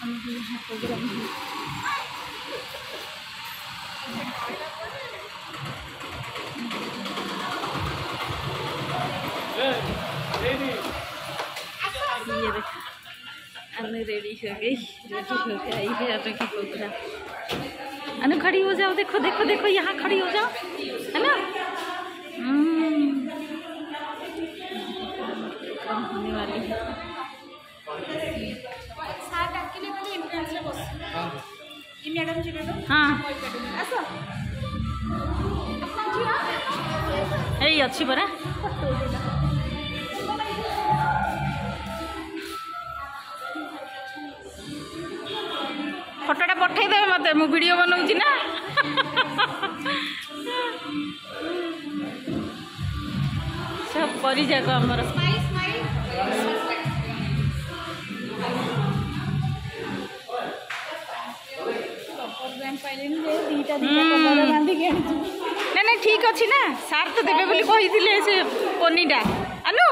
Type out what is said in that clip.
यहाँ प्रोग्राम है। ये देखो अनु रेडी हो गई, आई है अनु की प्रोग्राम। अनु खड़ी हो जाओ, देखो देखो देखो यहाँ खड़ी हो जाओ, है ना। प्रोग्राम होने वाली है। हाँ यही अच्छी परा फोटोटा पठेदेवे मत, मु वीडियो बनाऊँ ना। सब परिजाक आमर ना ठीक अच्छी ना, सार तो देवे बोली कही से पनीटा। अनु